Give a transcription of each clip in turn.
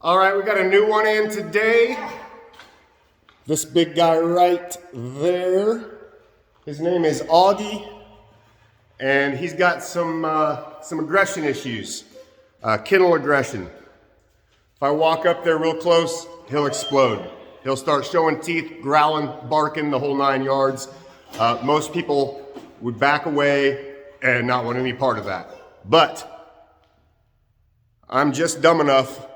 All right, we got a new one in today. This big guy right there. His name is Auggie, and he's got some aggression issues, kennel aggression. If I walk up there real close, he'll explode. He'll start showing teeth, growling, barking, the whole 9 yards. Most people would back away and not want any part of that. But I'm just dumb enough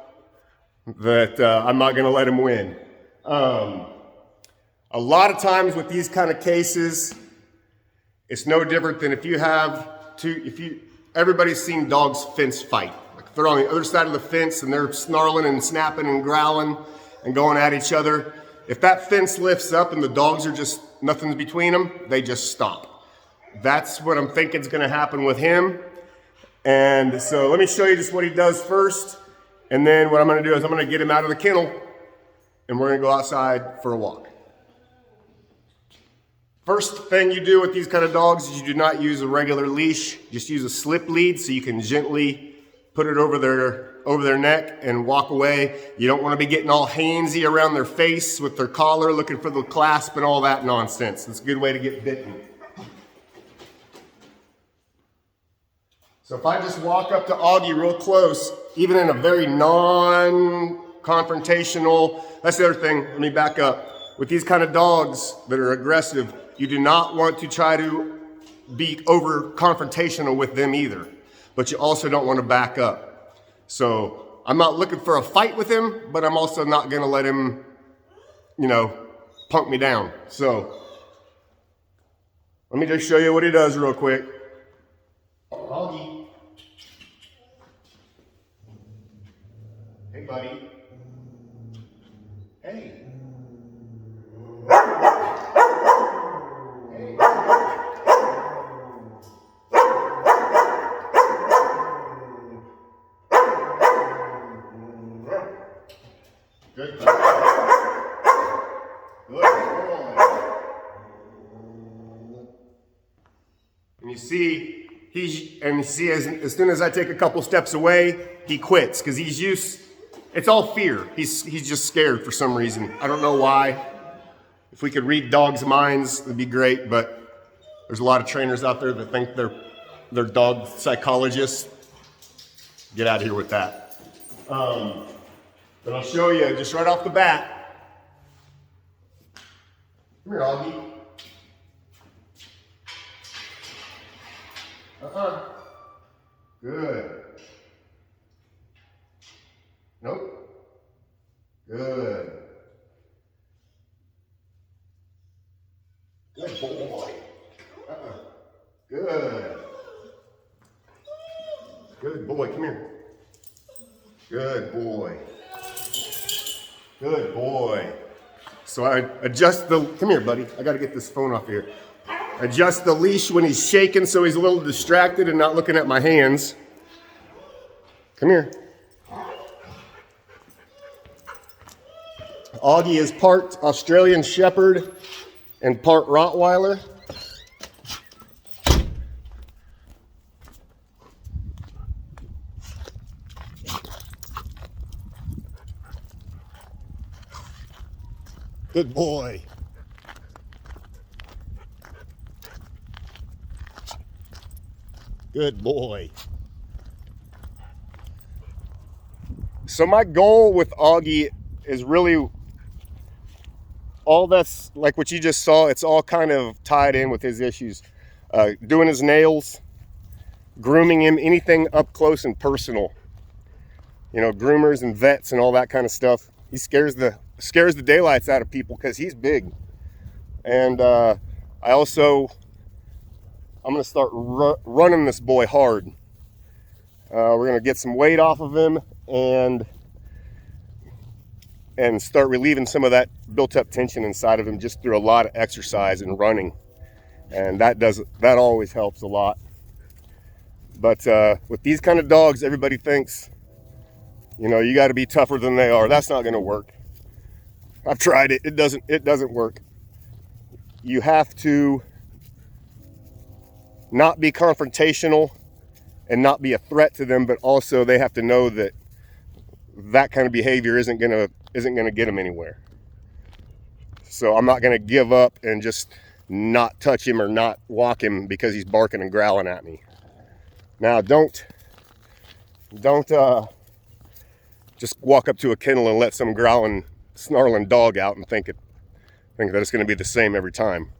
that I'm not gonna let him win. A lot of times with these kind of cases, it's no different than if you have everybody's seen dogs fence fight. Like if they're on the other side of the fence and they're snarling and snapping and growling and going at each other. If that fence lifts up and the dogs are just, nothing's between them, they just stop. That's what I'm thinking is gonna happen with him. And so let me show you just what he does first. And then what I'm gonna do is I'm gonna get him out of the kennel and we're gonna go outside for a walk. First thing you do with these kind of dogs is you do not use a regular leash. Just use a slip lead so you can gently put it over their neck and walk away. You don't wanna be getting all handsy around their face with their collar, looking for the clasp and all that nonsense. It's a good way to get bitten. So if I just walk up to Auggie real close, even in a very non-confrontational, that's the other thing, let me back up. With these kind of dogs that are aggressive, you do not want to try to be over confrontational with them either, but you also don't want to back up. So I'm not looking for a fight with him, but I'm also not gonna let him, punk me down. So let me just show you what he does real quick. Auggie. Hey, buddy. Hey. Hey. Good. Good boy. And you see, as soon as I take a couple steps away, he quits because it's all fear. He's just scared for some reason. I don't know why. If we could read dogs' minds, it'd be great, but there's a lot of trainers out there that think they're dog psychologists. Get out of here with that. But I'll show you just right off the bat. Come here, Auggie. Good. Nope. Good. Good boy. Good. Good boy, come here. Good boy. Good boy. So I adjust come here, buddy. I gotta get this phone off here. Adjust the leash when he's shaking so he's a little distracted and not looking at my hands. Come here. Auggie is part Australian Shepherd and part Rottweiler. Good boy. Good boy. So my goal with Auggie is really all that's like what you just saw. It's all kind of tied in with his issues. Doing his nails, grooming him, anything up close and personal. Groomers and vets and all that kind of stuff. He scares the daylights out of people because he's big. And I'm gonna start running this boy hard. We're gonna get some weight off of him and start relieving some of that built up tension inside of him just through a lot of exercise and running. And that always helps a lot. But with these kind of dogs, everybody thinks, you got to be tougher than they are. That's not gonna work. I've tried it. It doesn't work. You have to not be confrontational and not be a threat to them, but also they have to know that that kind of behavior isn't gonna get him anywhere. So I'm not gonna give up and just not touch him or not walk him because he's barking and growling at me. Now don't just walk up to a kennel and let some growling, snarling dog out and think that it's going to be the same every time.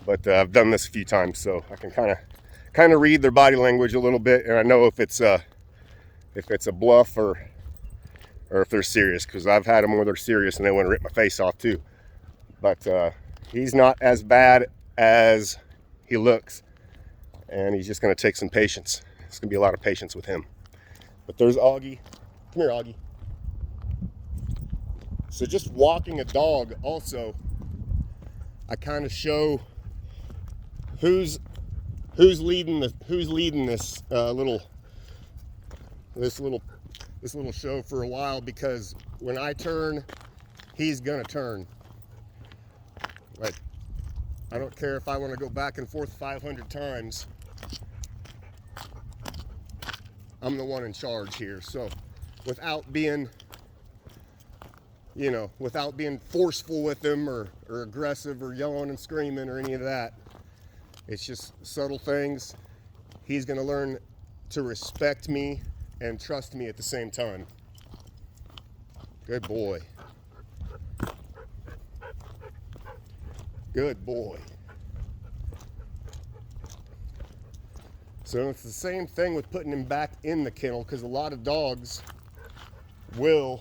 But I've done this a few times, so I can kind of read their body language a little bit, and I know if it's a bluff or if they're serious, because I've had them where they're serious and they want to rip my face off too. But he's not as bad as he looks, and he's just going to take some patience. It's going to be a lot of patience with him. But there's Auggie. Come here, Auggie. So just walking a dog also, I kind of show who's leading this little show for a while, because when I turn, he's gonna turn. Like, I don't care if I want to go back and forth 500 times. I'm the one in charge here. So without being forceful with them or aggressive or yelling and screaming or any of that, it's just subtle things. He's going to learn to respect me and trust me at the same time. Good boy. Good boy. So it's the same thing with putting him back in the kennel, because a lot of dogs you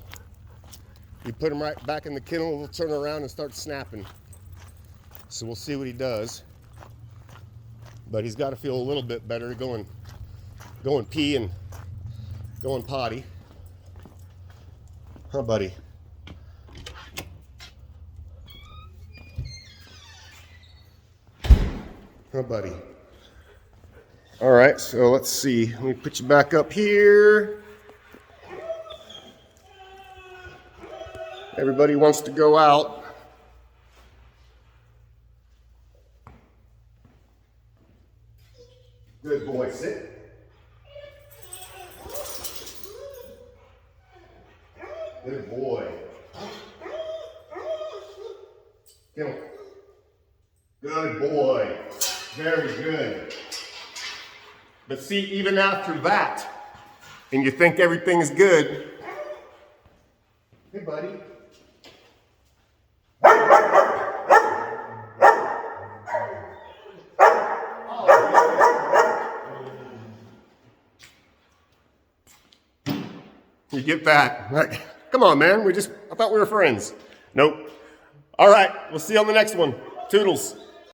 put him right back in the kennel, he'll turn around and start snapping. So we'll see what he does. But he's got to feel a little bit better going pee and going potty. Huh, buddy? Huh, buddy? All right, so let's see. Let me put you back up here. Everybody wants to go out. Good boy, sit. Good boy. Come on. Good boy. Very good. But see, even after that, and you think everything's good, hey, buddy. You get that. Like, come on, man. I thought we were friends. Nope. All right. We'll see you on the next one. Toodles.